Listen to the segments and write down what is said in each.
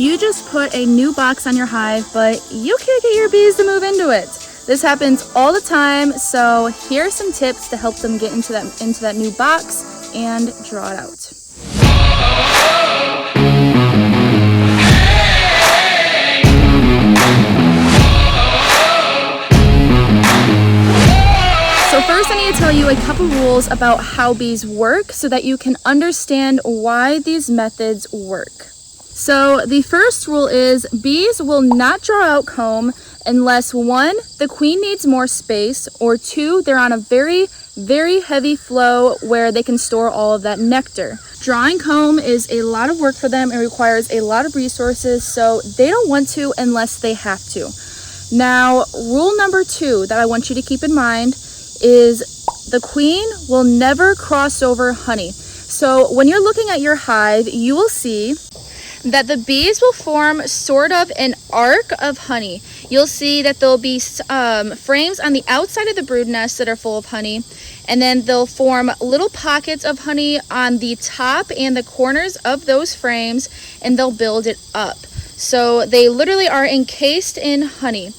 you just put a new box on your hive, but you can't get your bees to move into it. This happens all the time, so here are some tips to help them get into that new box and draw it out. So first I need to tell you a couple rules about how bees work so that you can understand why these methods work. So the first rule is bees will not draw out comb unless 1, the queen needs more space, or 2, they're on a very, very heavy flow where they can store all of that nectar. Drawing comb is a lot of work for them. It requires a lot of resources, so they don't want to unless they have to. Now, rule number 2 that I want you to keep in mind is the queen will never cross over honey. So when you're looking at your hive, you will see that the bees will form sort of an arc of honey. You'll see that there'll be frames on the outside of the brood nest that are full of honey, and then they'll form little pockets of honey on the top and the corners of those frames, and they'll build it up. So they literally are encased in honey.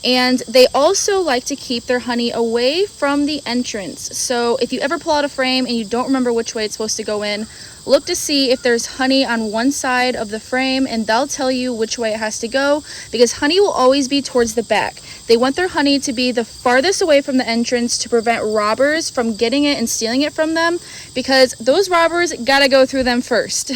And they also like to keep their honey away from the entrance. So if you ever pull out a frame and you don't remember which way it's supposed to go in, look to see if there's honey on one side of the frame, and they'll tell you which way it has to go, because honey will always be towards the back. They want their honey to be the farthest away from the entrance to prevent robbers from getting it and stealing it from them, because those robbers gotta go through them first.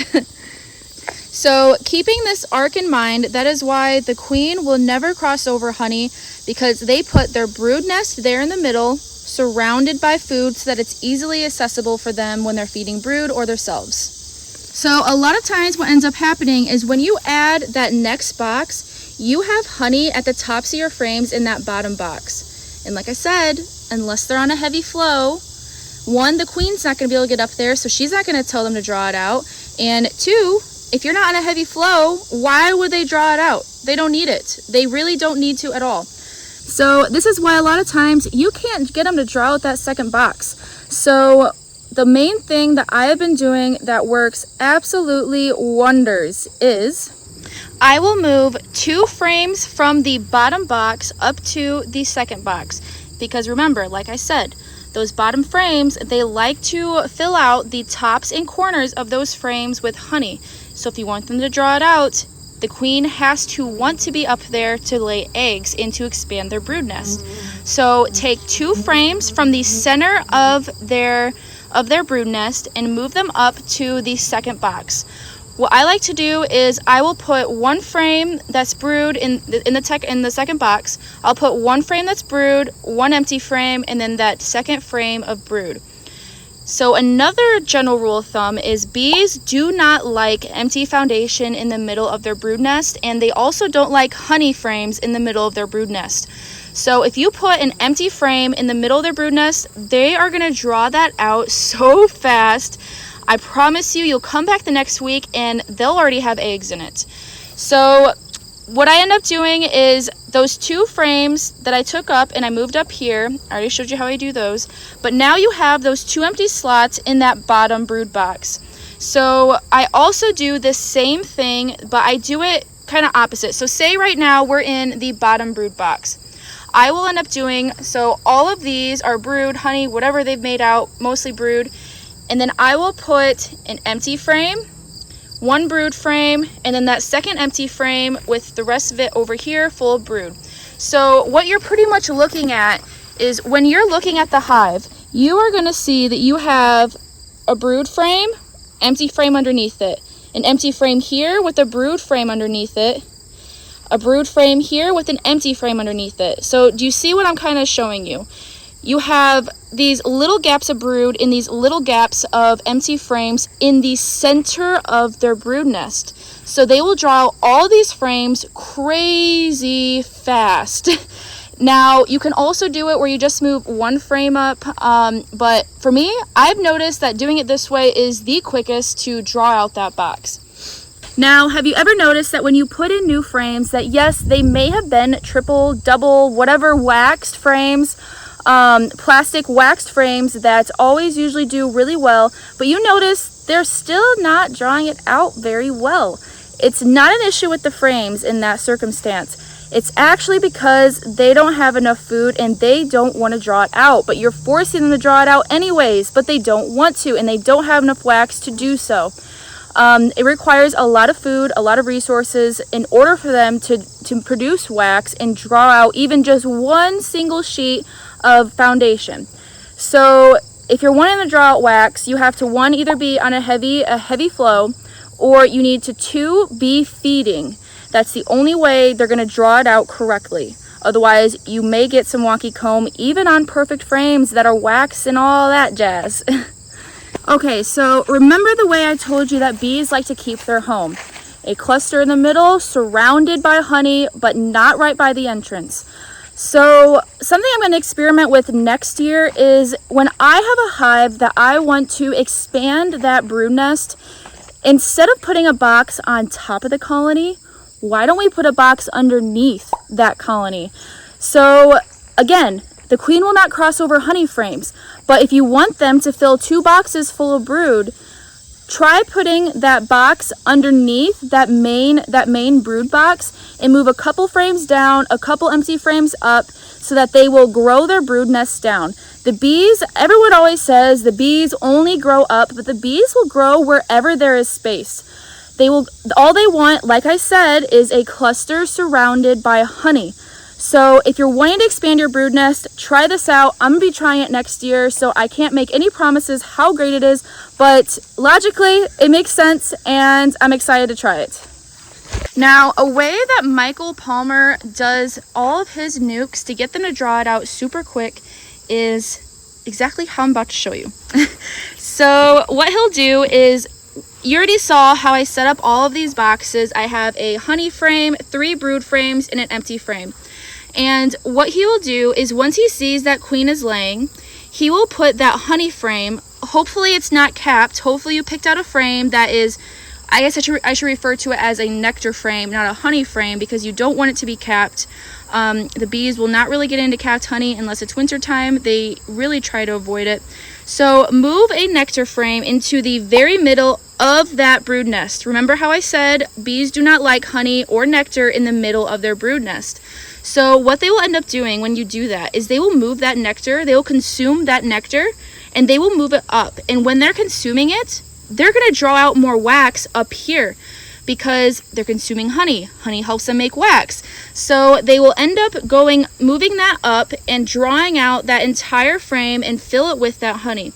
So keeping this arc in mind, that is why the queen will never cross over honey, because they put their brood nest there in the middle, surrounded by food so that it's easily accessible for them when they're feeding brood or themselves. So a lot of times what ends up happening is when you add that next box, you have honey at the tops of your frames in that bottom box. And like I said, unless they're on a heavy flow, 1, the queen's not going to be able to get up there, so she's not going to tell them to draw it out. And 2, if you're not on a heavy flow, why would they draw it out? They don't need it. They really don't need to at all. So this is why a lot of times you can't get them to draw out that second box. So the main thing that I have been doing that works absolutely wonders is I will move 2 frames from the bottom box up to the second box. Because remember, like I said, those bottom frames, they like to fill out the tops and corners of those frames with honey. So if you want them to draw it out, the queen has to want to be up there to lay eggs and to expand their brood nest. So take 2 frames from the center of their brood nest and move them up to the second box. What I like to do is I will put 1 frame that's brood in the second box. I'll put 1 frame that's brood, 1 empty frame, and then that second frame of brood. So another general rule of thumb is bees do not like empty foundation in the middle of their brood nest, and they also don't like honey frames in the middle of their brood nest. So if you put an empty frame in the middle of their brood nest, they are going to draw that out so fast. I promise you, you'll come back the next week and they'll already have eggs in it. So what I end up doing is those 2 frames that I took up and I moved up here, I already showed you how I do those, but now you have those 2 empty slots in that bottom brood box. So I also do the same thing, but I do it kind of opposite. So say right now we're in the bottom brood box. I will end up doing, so all of these are brood, honey, whatever they've made out, mostly brood, and then I will put an empty frame, 1 brood frame, and then that second empty frame with the rest of it over here full of brood. So what you're pretty much looking at is when you're looking at the hive, you are going to see that you have a brood frame, empty frame underneath it, an empty frame here with a brood frame underneath it, a brood frame here with an empty frame underneath it. So do you see what I'm kind of showing you? You have these little gaps of brood in these little gaps of empty frames in the center of their brood nest. So they will draw all these frames crazy fast. Now, you can also do it where you just move 1 frame up, but for me, I've noticed that doing it this way is the quickest to draw out that box. Now, have you ever noticed that when you put in new frames that yes, they may have been triple, double, whatever waxed frames, plastic waxed frames that always usually do really well, but you notice they're still not drawing it out very well. It's not an issue with the frames in that circumstance. It's actually because they don't have enough food and they don't want to draw it out, but you're forcing them to draw it out anyways, but they don't want to and they don't have enough wax to do so. It requires a lot of food, a lot of resources in order for them to produce wax and draw out even just one single sheet of foundation. So if you're wanting to draw out wax, you have to either be on a heavy flow, or you need to be feeding. That's the only way they're going to draw it out correctly. Otherwise, you may get some wonky comb even on perfect frames that are wax and all that jazz. Okay, so remember the way I told you that bees like to keep their home. A cluster in the middle, surrounded by honey, but not right by the entrance. So something I'm going to experiment with next year is when I have a hive that I want to expand that brood nest, instead of putting a box on top of the colony, why don't we put a box underneath that colony? So again, the queen will not cross over honey frames, but if you want them to fill 2 boxes full of brood, try putting that box underneath that main brood box and move a couple frames down, a couple empty frames up, so that they will grow their brood nest down. The bees, everyone always says the bees only grow up, but the bees will grow wherever there is space. All they want, like I said, is a cluster surrounded by honey. So if you're wanting to expand your brood nest, try this out. I'm gonna be trying it next year, so I can't make any promises how great it is, but logically it makes sense and I'm excited to try it. Now, a way that Michael Palmer does all of his nukes to get them to draw it out super quick is exactly how I'm about to show you. So what he'll do is, you already saw how I set up all of these boxes. I have a honey frame, 3 brood frames, and an empty frame. And what he will do is, once he sees that queen is laying, he will put that honey frame, hopefully it's not capped, hopefully you picked out a frame that is, I guess I should refer to it as a nectar frame, not a honey frame, because you don't want it to be capped. The bees will not really get into capped honey unless it's winter time. They really try to avoid it. So move a nectar frame into the very middle of that brood nest. Remember how I said bees do not like honey or nectar in the middle of their brood nest. So what they will end up doing when you do that is they will move that nectar, they will consume that nectar, and they will move it up. And when they're consuming it, they're going to draw out more wax up here because they're consuming honey. Honey helps them make wax. So they will end up moving that up and drawing out that entire frame and fill it with that honey.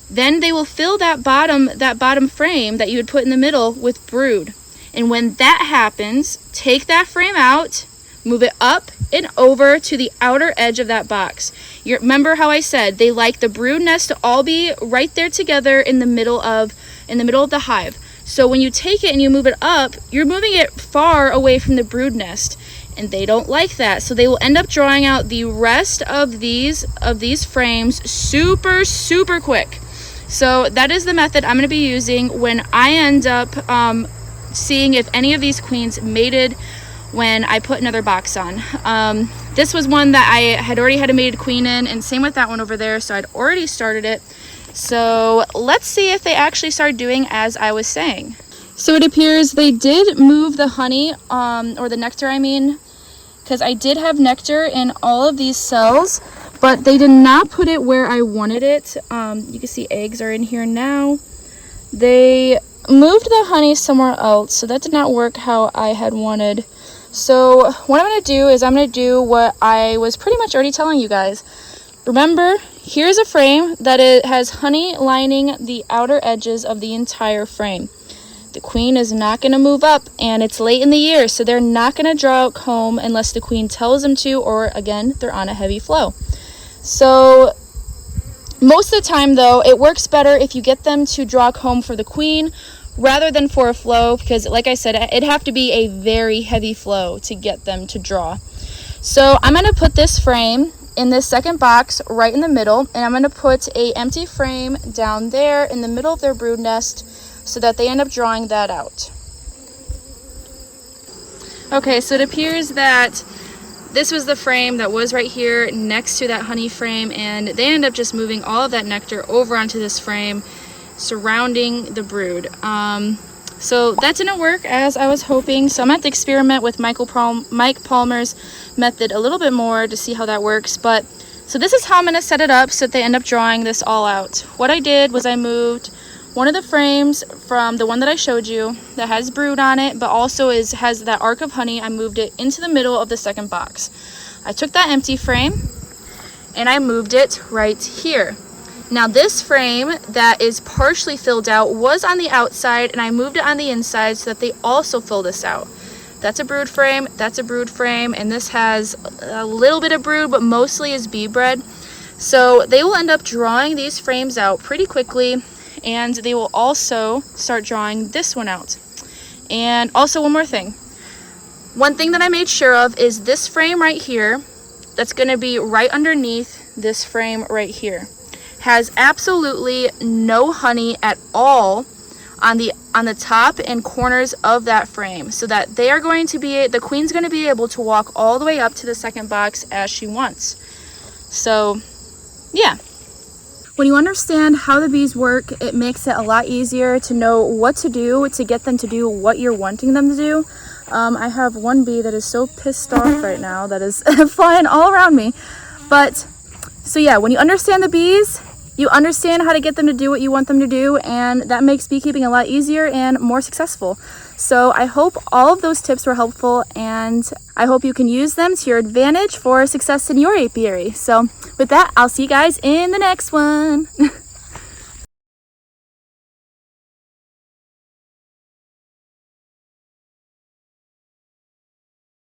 Then they will fill that bottom frame that you would put in the middle with brood. And when that happens, take that frame out, move it up and over to the outer edge of that box. Remember how I said they like the brood nest to all be right there together in the middle of the hive. So when you take it and you move it up, you're moving it far away from the brood nest, and they don't like that. So they will end up drawing out the rest of these frames super quick. So that is the method I'm going to be using when I end up seeing if any of these queens mated when I put another box on. This was one that I had already had a mated queen in, and same with that one over there, so I'd already started it. So let's see if they actually started doing as I was saying. So it appears they did move the honey, or the nectar I mean, because I did have nectar in all of these cells, but they did not put it where I wanted it. You can see eggs are in here now. They moved the honey somewhere else, so that did not work how I had wanted. So what I'm going to do is I'm going to do what I was pretty much already telling you guys. Remember, here's a frame that has honey lining the outer edges of the entire frame. The queen is not going to move up, and it's late in the year, so they're not going to draw out comb unless the queen tells them to, or again, they're on a heavy flow. So most of the time though, it works better if you get them to draw comb for the queen rather than for a flow, because like I said, it'd have to be a very heavy flow to get them to draw. So I'm going to put this frame in this second box right in the middle, and I'm going to put a empty frame down there in the middle of their brood nest so that they end up drawing that out. Okay, so it appears that this was the frame that was right here next to that honey frame, and they end up just moving all of that nectar over onto this frame surrounding the brood. So that didn't work as I was hoping. So I'm going to have to experiment with Mike Palmer's method a little bit more to see how that works. But so this is how I'm going to set it up so that they end up drawing this all out. What I did was I moved one of the frames from the one that I showed you that has brood on it, but also has that arc of honey. I moved it into the middle of the second box. I took that empty frame and I moved it right here. Now this frame that is partially filled out was on the outside, and I moved it on the inside so that they also fill this out. That's a brood frame, that's a brood frame, and this has a little bit of brood, but mostly is bee bread. So they will end up drawing these frames out pretty quickly, and they will also start drawing this one out. And also one more thing. One thing that I made sure of is this frame right here, that's going to be right underneath this frame right here, has absolutely no honey at all on the top and corners of that frame, so that they are going to be, the queen's going to be able to walk all the way up to the second box as she wants. So yeah. When you understand how the bees work, it makes it a lot easier to know what to do to get them to do what you're wanting them to do. I have one bee that is so pissed off right now that is flying all around me. But so yeah, when you understand the bees, you understand how to get them to do what you want them to do, and that makes beekeeping a lot easier and more successful. So I hope all of those tips were helpful, and I hope you can use them to your advantage for success in your apiary. So with that, I'll see you guys in the next one.